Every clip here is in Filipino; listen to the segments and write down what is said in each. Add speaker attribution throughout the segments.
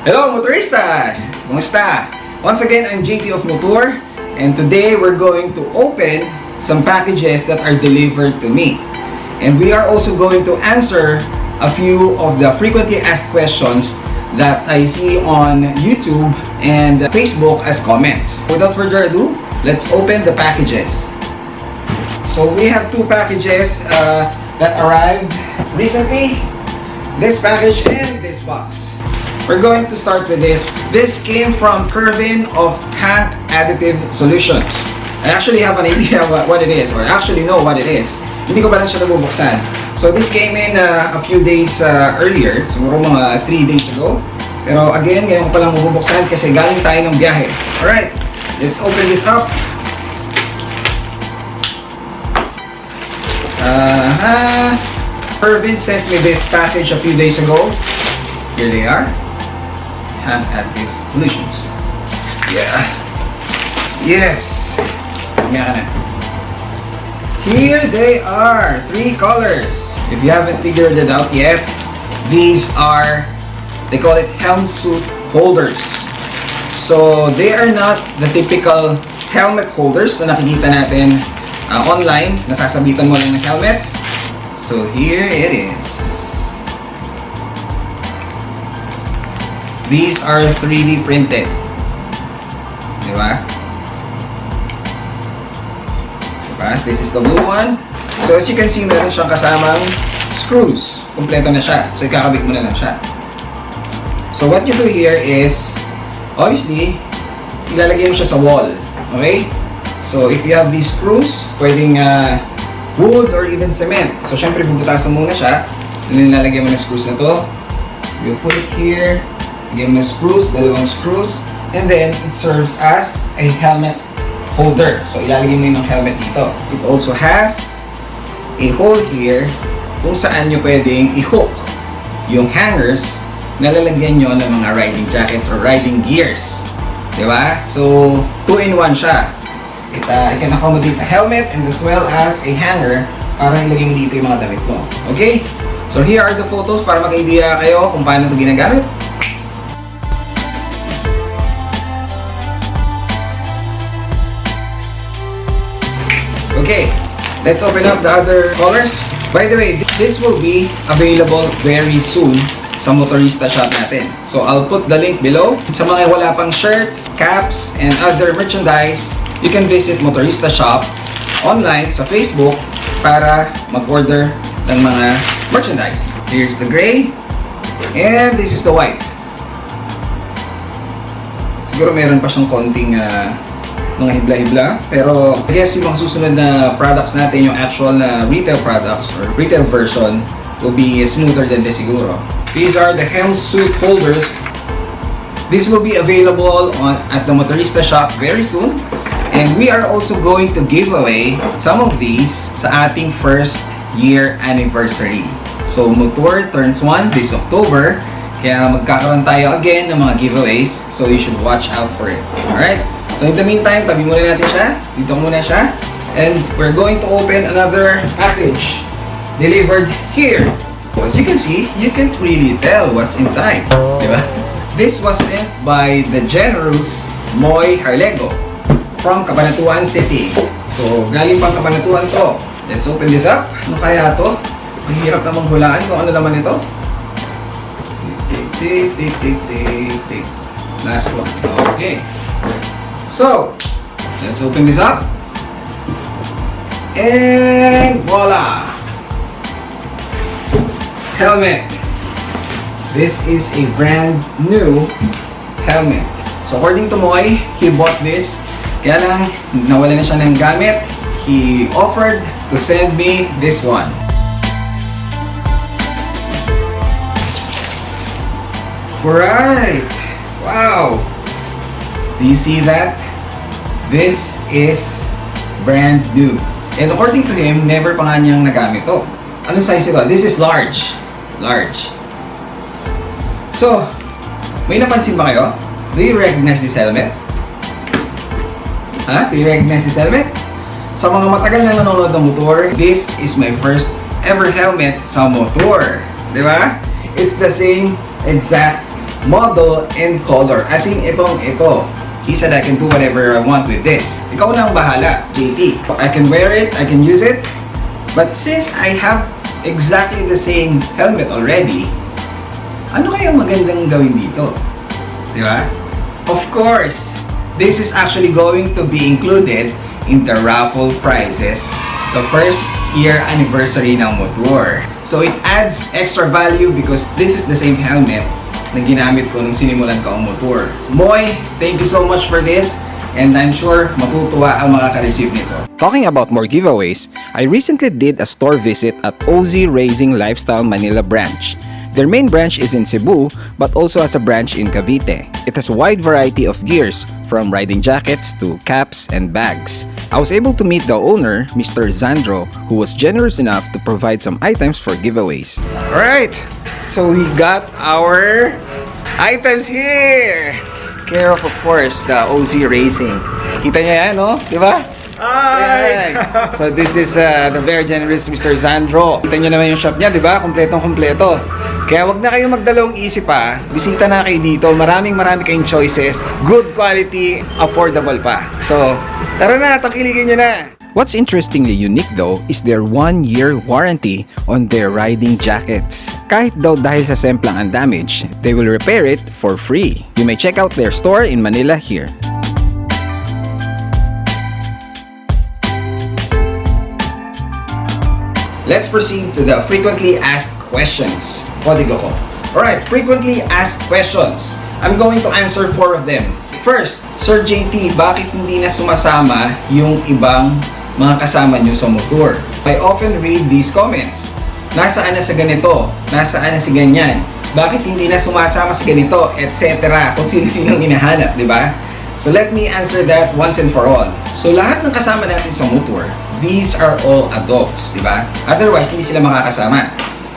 Speaker 1: Hello motoristas! Kumusta? Once again, I'm JT of MoTour, and today we're going to open some packages that are delivered to me. And we are also going to answer a few of the frequently asked questions that I see on YouTube and Facebook as comments. Without further ado, let's open the packages. So we have two packages that arrived recently. This package and this box. We're going to start with this. This came from Kervin of Tank Additive Solutions. I actually have an idea what it is, or actually know what it is. Hindi ko ba lang siya nabubuksan. So this came in a few days earlier, siguro mga 3 days ago. Pero again, ngayon ko pa lang mabubuksan kasi galing tayo ng biyahe. Alright, let's open this up. Kervin sent me this package a few days ago. Here they are. Tank Additive Solutions. Yeah. Yes. Yan. Here they are. 3 colors. If you haven't figured it out yet, these are, they call it helm suit holders. So they are not the typical helmet holders na nakikita natin online. Nasasabitan mo lang ng helmets. So here it is. These are 3D printed. Diba? Diba? This is the blue one. So as you can see, meron siyang kasamang screws. Kompleto na siya. So ikakabit mo na lang siya. So what you do here is, obviously, ilalagay mo siya sa wall. Okay? So if you have these screws, pwedeng wood or even cement. So syempre, bubutasan muna siya. Then ilalagay mo ng screws na to. You put it here. Lagyan mo ng screws, dalawang screws. And then, it serves as a helmet holder. So, ilalagay mo yung helmet dito. It also has a hole here kung saan nyo pwedeng i-hook yung hangers na lalagyan nyo ng mga riding jackets or riding gears. Diba? So, 2-in-1 siya. It can accommodate a helmet and as well as a hanger para ilagay mo dito yung mga damit mo. Okay? So, here are the photos para maka-idea kayo kung paano ito ginagamit. Okay, let's open up the other colors. By the way, this will be available very soon sa Motorista shop natin. So I'll put the link below. Sa mga wala pang shirts, caps, and other merchandise, you can visit Motorista shop online sa Facebook para mag-order ng mga merchandise. Here's the gray, and this is the white. Siguro meron pa siyang konting mga hibla-hibla, pero I guess yung mga susunod na products natin, yung actual na retail products or retail version will be smoother than this siguro. These are the helm suit holders. This will be available at the Motorista shop very soon, and we are also going to give away some of these sa ating first year anniversary. So MoTour turns 1 this October, kaya magkakaroon tayo again ng mga giveaways, so you should watch out for it. Alright? So in the meantime, tabi muna natin siya. Dito muna siya. And we're going to open another package delivered here. As you can see, you can't really tell what's inside. Diba? This was sent by the generous Moy Harlego from Cabanatuan City. So galing pang Cabanatuan to. Let's open this up. Ano kaya to? Mahirap namang hulaan kung ano naman ito. Tick. Last one. Okay. So, let's open this up. And voila! Helmet. This is a brand new helmet. So, according to Moy, he bought this. Kaya lang, nawala na siya ng gamit. He offered to send me this one. Alright! Wow! Do you see that? This is brand new. And according to him, never pa nga niyang nagamit to. Anong size ito? This is large. Large. So, may napansin ba kayo? Do you recognize this helmet? Ha? Do you recognize this helmet? Sa mga matagal na nanonood ng MoTour, this is my first ever helmet sa MoTour. Diba? It's the same exact model, and color. As in, ito. He said I can do whatever I want with this. Ikaw na ang bahala, JT. I can wear it, I can use it. But since I have exactly the same helmet already, ano kaya magandang gawin dito? Di ba? Of course, this is actually going to be included in the raffle prizes. So first year anniversary ng MoTour. So it adds extra value because this is the same helmet na ginamit ko nung sinimulan ko ang MoTour. Moy, thank you so much for this, and I'm sure matutuwa ang makaka-receive nito.
Speaker 2: Talking about more giveaways, I recently did a store visit at OZ Racing Lifestyle Manila branch. Their main branch is in Cebu, but also has a branch in Cavite. It has a wide variety of gears, from riding jackets to caps and bags. I was able to meet the owner, Mr. Zandro, who was generous enough to provide some items for giveaways.
Speaker 1: Alright, so we got our items here. Care of course, the OZ Racing. Kita niya yan, no? Di ba? Hi! So this is the very generous Mr. Zandro. Kita niyo naman yung shop niya, di ba? Kompletong-kompleto. Kaya wag na kayong magdalawang isip pa. Bisita na kayo dito. Marami kayong choices. Good quality, affordable pa. So, tara na, tangkilikin niyo na.
Speaker 2: What's interestingly unique though is their 1-year warranty on their riding jackets. Kahit daw dahil sa semplang ang damage, they will repair it for free. You may check out their store in Manila here.
Speaker 1: Let's proceed to the frequently asked questions. Kodigo ko. Alright, frequently asked questions. I'm going to answer 4 of them. First, Sir JT, bakit hindi na sumasama yung ibang mga kasama nyo sa MoTour? I often read these comments. Nasaan na sa ganito? Nasaan na si ganyan? Bakit hindi na sumasama sa ganito? Etc. Kung sino-sinong hinahanap, di ba? So let me answer that once and for all. So lahat ng kasama natin sa MoTour, these are all adults, di ba? Otherwise, hindi sila makakasama.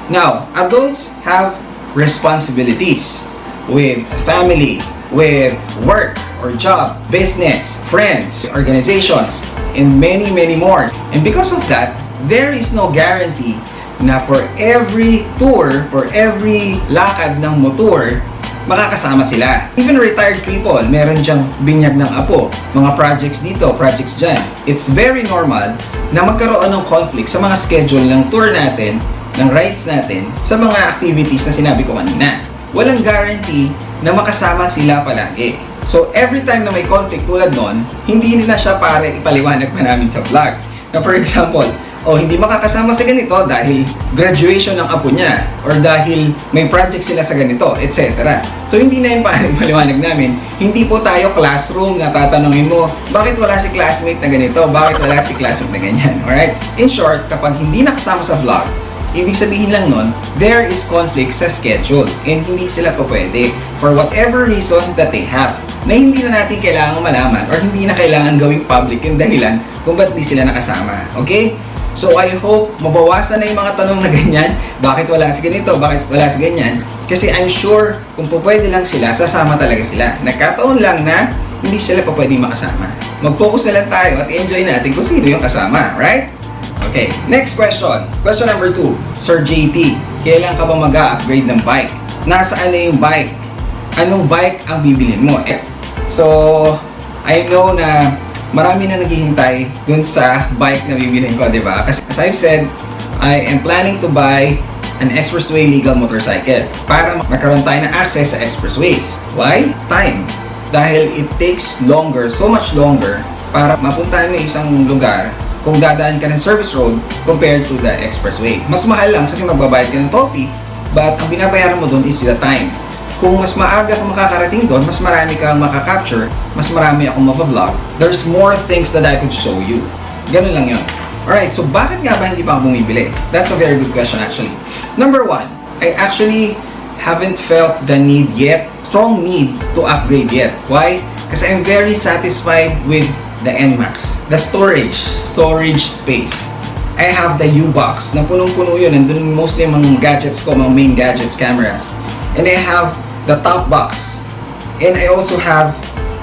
Speaker 1: Now, adults have responsibilities with family, with work or job, business, friends, organizations, and many more. And because of that, there is no guarantee na for every tour, for every lakad ng MoTour, makakasama sila. Even retired people, meron dyang binyag ng apo, mga projects dito, projects dyan. It's very normal na magkaroon ng conflict sa mga schedule ng tour natin, ng rides natin, sa mga activities na sinabi ko kanina. Walang guarantee na makasama sila palagi. So every time na may conflict tulad nun, hindi nila siya pare ipaliwanag pa namin sa vlog. Na for example, hindi makakasama sa ganito dahil graduation ng apo niya or dahil may project sila sa ganito, etc. So hindi na yun parang paliwanag namin. Hindi po tayo classroom na tatanungin mo, bakit wala si classmate na ganito? Bakit wala si classmate na ganyan? Alright? In short, kapag hindi nakasama sa vlog, ibig sabihin lang nun, there is conflict sa schedule and hindi sila pa pwede for whatever reason that they have na hindi na natin kailangan malaman or hindi na kailangan gawing public yung dahilan kung ba't di sila nakasama. Okay? So I hope mabawasan na yung mga tanong na ganyan, bakit wala si ganito, bakit wala si ganyan, kasi I'm sure kung pwede lang sila, sasama talaga sila. Nagkataon lang na hindi sila pa pwede makasama. Mag-focus na lang tayo at enjoy natin kung sino yung kasama, right? Okay, next question. Question number 2. Sir JT, kailan ka ba mag-upgrade ng bike? Nasaan na yung bike? Anong bike ang bibilin mo? So, I know na marami na naghihintay dun sa bike na bibilin ko, di ba? Kasi as I've said, I am planning to buy an expressway legal motorcycle para magkaroon tayo ng access sa expressways. Why? Time. Dahil it takes longer, so much longer, para mapuntahan mo isang lugar kung dadaan ka ng service road compared to the expressway. Mas mahal lang kasi magbabayad ka ng toll, but ang binabayaran mo doon is the time. Kung mas maaga kang makakarating doon, mas marami kang makakapture, mas marami akong mapavlog, there's more things that I could show you. Ganun lang yun. Alright, so bakit nga ba hindi pa ako bumibili? That's a very good question actually. Number 1, I actually haven't felt the need yet, strong need to upgrade yet. Why? Kasi I'm very satisfied with the NMAX. The storage space. I have the U-Box na punong-puno yun. Nandun mostly mga gadgets ko, mga main gadgets, cameras. And I have the top box. And I also have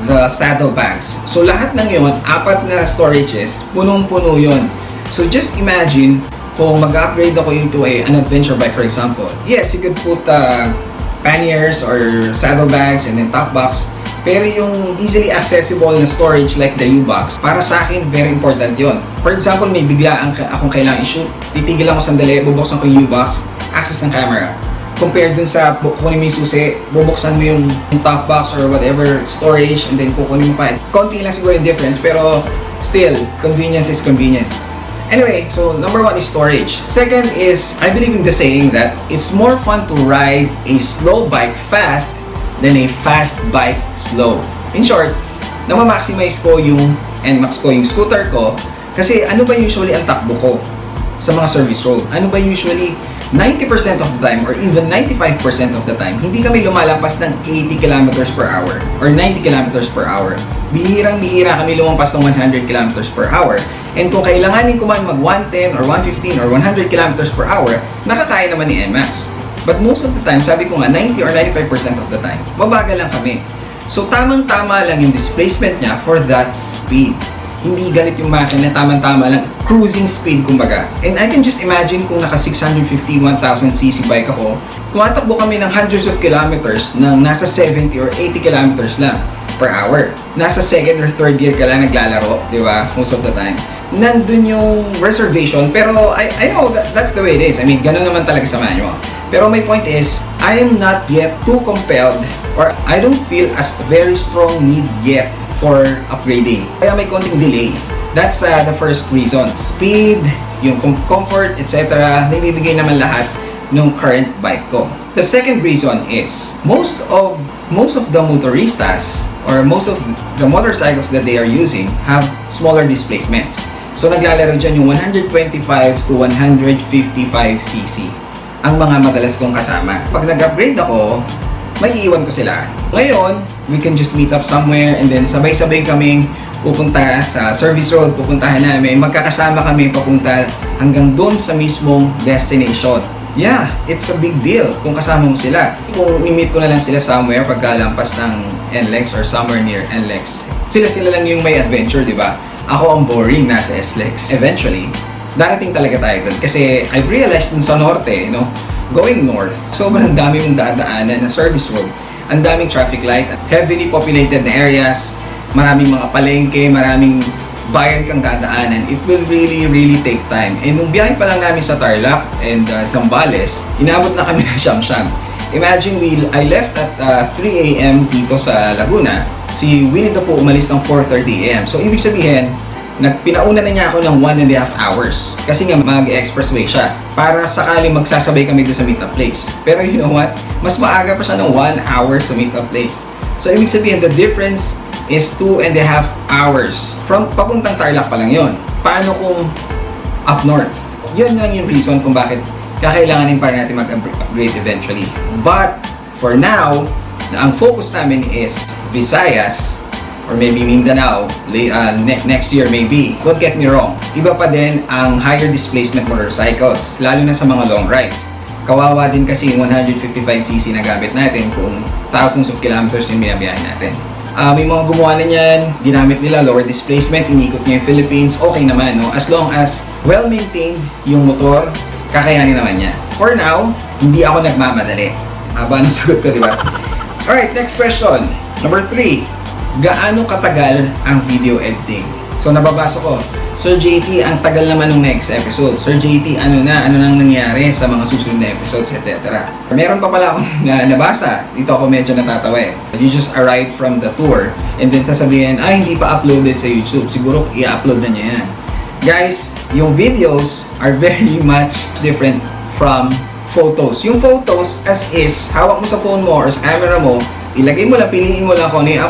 Speaker 1: the saddlebags. So lahat ng yun, 4 na storages, punong-puno yun. So just imagine kung mag-upgrade ako into an adventure bike, for example. Yes, you could put panniers or saddlebags and then top box. Pero yung easily accessible na storage like the U-box, para sa akin, very important yon. For example, may biglaan akong kailangan i-shoot, titigil ako sandali, bubuksan ko yung U-box, access ng camera. Compared dun sa kukunin mo yung susi, bubuksan mo yung top box or whatever storage, and then kukunin mo pa. Konti lang siguro yung difference, pero still, convenience is convenience. Anyway, so number 1 is storage. Second is, I believe in the saying that it's more fun to ride a slow bike fast than a fast bike slow. In short, na-maximize ko yung NMAX ko, yung scooter ko, kasi ano ba usually ang takbo ko sa mga service road? Ano ba usually 90% of the time or even 95% of the time, hindi kami lumalampas ng 80 kilometers per hour or 90 kilometers per hour. Bihirang-bihira kami lumampas ng 100 kilometers per hour. And kung kailanganin ko man mag 110 or 115 or 100 kilometers per hour, nakakaya naman ni NMAX. But most of the time, sabi ko nga, 90 or 95% of the time, mabagal lang kami. So, tamang-tama lang yung displacement niya for that speed. Hindi galit yung makina, tamang-tama lang. Cruising speed, kumbaga. And I can just imagine kung naka 650, 1000cc bike ako, tumatakbo kami ng hundreds of kilometers ng nasa 70 or 80 kilometers lang per hour. Nasa second or third gear ka lang naglalaro, di ba? Most of the time. Nandun yung reservation, pero I know that's the way it is. I mean, ganun naman talaga sa manual. Pero my point is, I am not yet too compelled or I don't feel as very strong need yet for upgrading. Kaya may konting delay. That's the first reason. Speed, yung comfort, etc. Nabibigay naman lahat ng current bike ko. The second reason is, most of the motoristas or most of the motorcycles that they are using have smaller displacements. So naglalaro dyan yung 125 to 155cc. Ang mga madalas kong kasama. Pag nag-upgrade ako, may iiwan ko sila. Ngayon, we can just meet up somewhere and then sabay-sabay kaming pupunta sa service road, pupuntahan namin, magkakasama kami papunta hanggang doon sa mismong destination. Yeah, it's a big deal kung kasama mo sila. Kung i-meet ko na lang sila somewhere pagkalampas ng NLEX or somewhere near NLEX, sila lang yung may adventure, di ba? Ako ang boring, nasa SLEX. Eventually, darating talaga tayo doon. Kasi I've realized dun sa norte, you know, going north, sobrang dami mong dadaanan na service road. Ang daming traffic light, heavily populated na areas, maraming mga palengke, maraming bayan kang dadaanan. It will really take time. And nung biyahe pa lang namin sa Tarlac and Zambales, inabot na kami ng siyam-siyam. Imagine, I left at 3 a.m. dito sa Laguna. Si Winnie po umalis ng 4:30 a.m. So, ibig sabihin, pinauna na niya ako ng 1.5 hours. Kasi nga mag-expressway siya. Para sakaling magsasabay kami doon sa meet-up place. Pero you know what? Mas maaga pa siya ng 1 hour sa meet-up place. So, ibig sabihin, the difference is 2.5 hours. From papuntang Tarlac pa lang yun. Paano kung up north? Yun lang yung reason kung bakit kakailanganin pa natin mag-upgrade eventually. But, for now, ang focus namin is Visayas, or maybe Mindanao, next year maybe. Don't get me wrong, iba pa din ang higher displacement motorcycles, lalo na sa mga long rides. Kawawa din kasi yung 155cc na gamit natin kung thousands of kilometers yung binabiyahin natin. May mga gumawa na niyan, ginamit nila lower displacement, inikot niya yung Philippines, okay naman, no? As long as well-maintained yung motor, kakayanin naman niya. For now, hindi ako nagmamadali. Haba ng sagot ko, di ba? Alright, next question. Number 3. Gaano katagal ang video editing? So, nababasa ko, Sir JT, ang tagal naman ng next episode. Sir JT, ano nang nangyari sa mga susunod na episodes, etc. Meron pa pala akong nabasa. Dito ako medyo natatawa eh. You just arrived from the tour and then sasabihin, hindi pa uploaded sa YouTube. Siguro i-upload na niya yan. Guys, yung videos are very much different from photos. Yung photos, as is, hawak mo sa phone mo or sa camera mo, ilagay mo lang, piliin mo lang kung ano yung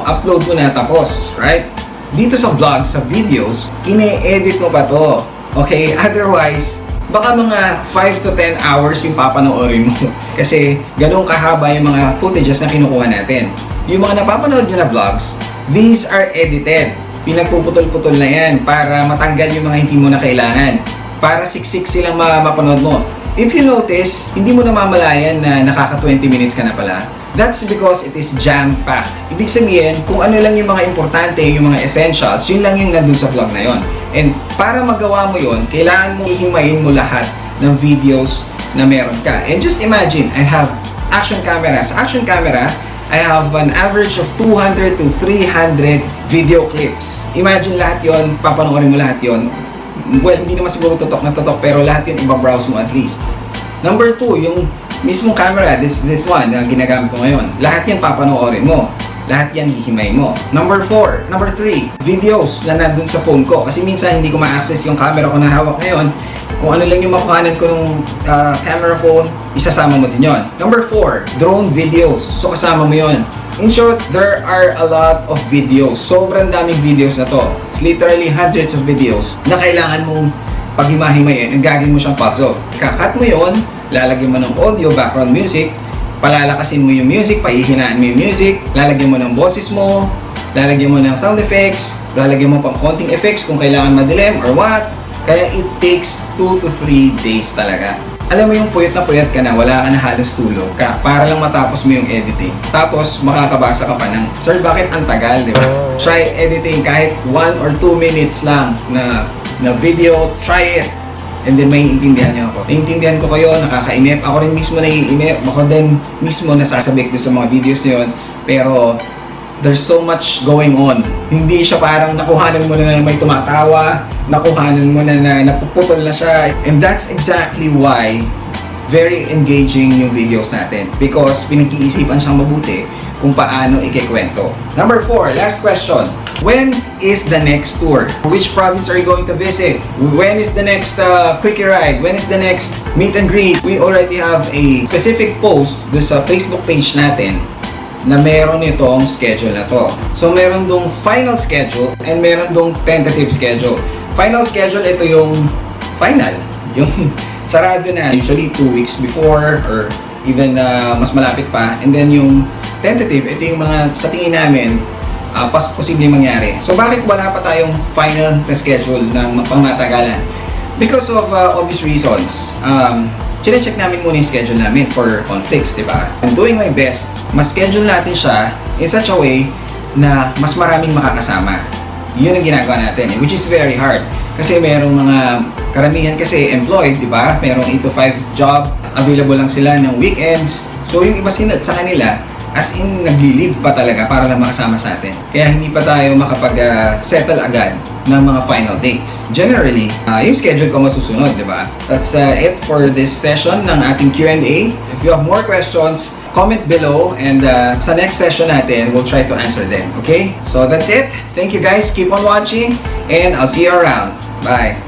Speaker 1: upload mo na tapos, right? Dito sa vlogs, sa videos, ine-edit mo pa to. Okay? Otherwise, baka mga 5 to 10 hours yung papanoorin mo. Kasi ganun kahaba yung mga footages na kinukuha natin. Yung mga napapanood nyo na vlogs, these are edited. Pinagpuputol-putol na yan para matanggal yung mga hindi mo na kailangan. Para siksik silang mapanood mo. If you notice, hindi mo namamalayan na nakaka 20 minutes ka na pala. That's because it is jam-packed. Ibig sabihin, kung ano lang yung mga importante, yung mga essentials, yun lang yung nandun sa vlog na yun. And para magawa mo yun, kailangan mo ihimayin mo lahat ng videos na meron ka. And just imagine, I have action camera. Sa action camera, I have an average of 200 to 300 video clips. Imagine lahat yon, papanoorin mo lahat yon. Well, hindi naman siguro tutok na tutok, pero lahat yun iba-browse mo at least. Number 2, yung mismong camera, this one na ginagamit ko ngayon. Lahat yan papanoorin mo. Lahat yan hihimay mo. Number 3, videos na nandun sa phone ko. Kasi minsan hindi ko ma-access yung camera ko na hawak ngayon. Kung ano lang yung makuhanan ko ng camera phone, isasama mo din yon. Number 4, drone videos. So kasama mo yon. In short, there are a lot of videos. Sobrang daming videos na to. Literally hundreds of videos na kailangan mong paghimahimayin and gagawin mo siyang puzzle. Kakat mo yon, lalagyan mo ng audio, background music, palalakasin mo yung music, pahihinaan mo yung music, lalagyan mo ng boses mo, lalagyan mo ng sound effects, lalagyan mo pang konting effects kung kailangan madilim or what. Kaya it takes 2 to 3 days talaga. Alam mo yung puyat ka na, wala ka na halos tulog ka para lang matapos mo yung editing. Tapos makakabasa ka pa ng, "Sir, bakit ang tagal?" Di ba? Try editing kahit 1 or 2 minutes lang na video, try it. And then may intindihan niyo ako. Naiintindihan ko kayo, nakakainip. Ako rin mismo naiinip. Ako din mismo nasasabik doon sa mga videos na yun. Pero there's so much going on. Hindi siya parang nakuhanan mo na may tumatawa, nakuhanan mo na napuputol na siya. And that's exactly why very engaging yung videos natin. Because pinag-iisipan siyang mabuti kung paano ikikwento. Number 4, last question. When is the next tour? Which province are you going to visit? When is the next quickie ride? When is the next meet and greet? We already have a specific post doon sa Facebook page natin na meron itong schedule na to. So meron dong final schedule and meron dong tentative schedule. Final schedule, ito yung final. Yung sarado na, usually 2 weeks before or even mas malapit pa. And then yung tentative, ito yung mga sa tingin namin posibleng mangyari. So bakit wala pa tayong final na schedule ng pangmatagalan? Because of obvious reasons. Chine-check namin muna yung schedule namin for conflicts, di ba? I'm doing my best, mas-schedule natin siya in such a way na mas maraming makakasama. Yun ang ginagawa natin, which is very hard. Kasi merong mga karamihan kasi employed, di ba? Merong 8 to 5 job, available lang sila ng weekends. So yung iba sa kanila, as in nagli-leave pa talaga para lang makasama sa atin. Kaya hindi pa tayo makapag-settle agad ng mga final dates. Generally, yung schedule ko masusunod, di ba? That's it for this session ng ating Q&A. If you have more questions, comment below and sa next session natin, we'll try to answer them. Okay? So that's it. Thank you guys. Keep on watching and I'll see you around. Bye!